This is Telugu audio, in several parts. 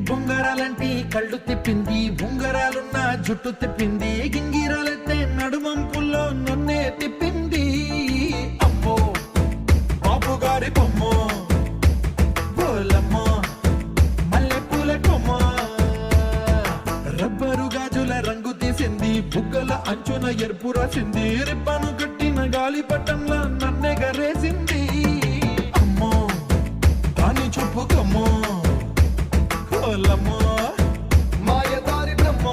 బొంగరాలంటి కళ్ళు తిప్పింది, ఉంగరాలున్న జుట్టు తిప్పింది, గింగిరాలెత్తే నడుమంపుల్లో నన్నే తిప్పింది. అమ్మో బాబు గారి బొమ్మ, బోలమ్మ మల్లెపూల కొమ్మ, రబ్బరు గాజుల రంగు తీసింది, బుగ్గల అంచున ఎరుపు రాసింది, రిబ్బను కట్టిన గాలి పట్టంలా నన్నే గరేసింది. అమ్మో దాని చూపు కమ్మో, మాయదారి బ్రహ్మ,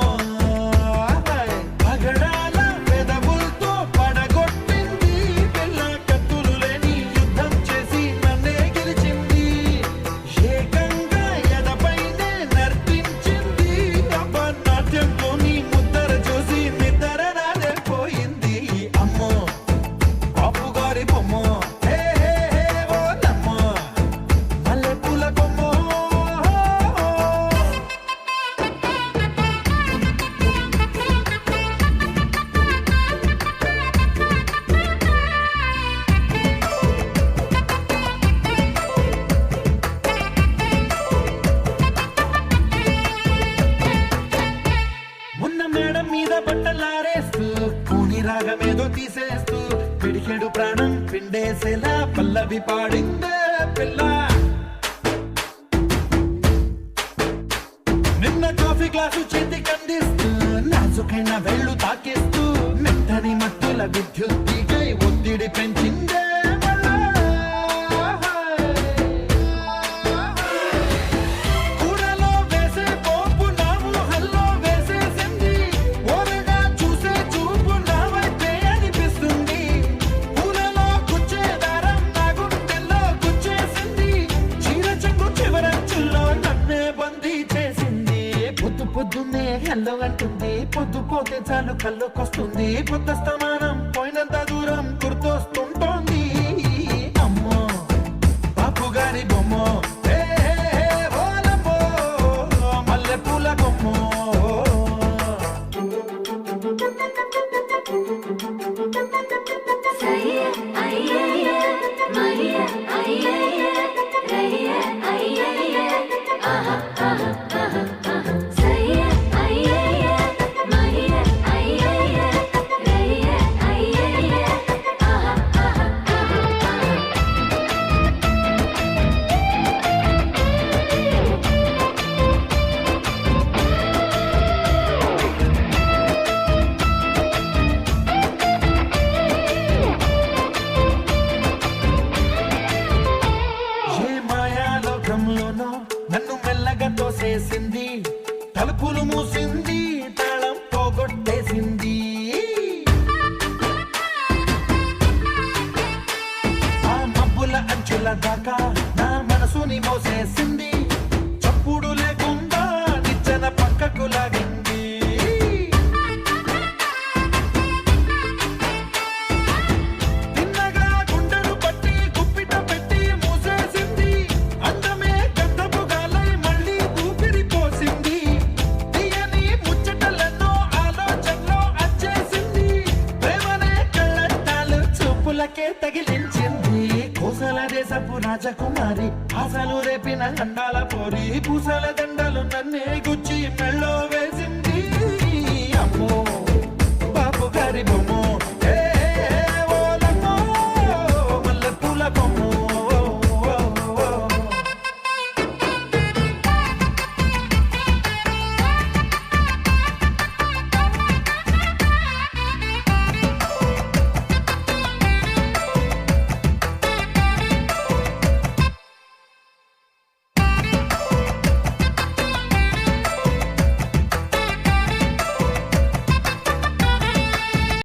పగడాల పెదవులతో పడగొట్టింది, పిల్ల కత్తులు లేని యుద్ధం చేసి నన్నే గెలిచింది, ఏకంగా ఎదపైనే నర్తించింది, అపనాట్యంలోని ముద్దర చూసి నిద్ర నాదే పోయింది. అమ్మో బాపు గారి బొమ్మ, హే హే హే ఓ నమ్మ మల్లెపూల కొమ్మ. మున్న మేడం మీద బట్టలారేస్తూ, కూని రాగమేదో తీసేస్తూ, పిడికెడు ప్రాణం పిండేసేలా పల్లవి పాడిందే పిల్ల. నిన్న కాఫీ గ్లాసు చేతికి అందిస్తూ, నాజుకైన వేళ్ళు తాకేస్తూ, మెత్తని మత్తుల విద్యుత్ తీగై ఒత్తిడి పెంచిందే మళ్ళా. కూరలో వేసే పోపు నా ఊహల్లో వేసేసింది, ఓరగా చూసే చూపు నా వైపే అనిపిస్తుంది, పూలలో గుచ్చే దారం నా గుండెల్లో గుచ్చేసింది, చీర చెంగు చివరంచుల్లో నన్నే బందీ చేసింది. పొద్దు పొద్దున్నే హెల్లో అంటుంది, పొద్దు పోతే చాలు కళ్ళొకొస్తుంది, పొద్దు స్తమానం పోయినంత దూరం గుర్తొస్తుంటోంది. అమ్మో బాపు గారి బొమ్మ, హే హే హే ఓలమ్మో మల్లెపూల కొమ్మ. నన్ను మెల్లగా తోసేసింది, తలుపులు మూసింది, తాళం పోగొట్టేసింది, ఆ మబ్బుల అంచుల దాకా నా మనసుని మోసేసింది, చప్పుడు లేకుండా నిచ్చెన పక్కకు లాగింది, తిన్నగా గుండెలు పట్టి గుప్పిట పెట్టి మూసేసింది, అందమే గంధపు గాలై మళ్ళీ ఊపిరి పోసింది, తీయని ముచ్చటలెన్నో ఆలోచనలో అచ్చేసింది, ప్రేమనే కళ్ళట్టాలు చూపులకే తగిలించింది, కోసల దేశపు రాజకుమారి, ఆశలు రేపిన అండాల పోరి, పూసల దండలు నన్నే గుచ్చి మెళ్ళో వేసింది. అమ్మో బాపు గారి బొమ్మ,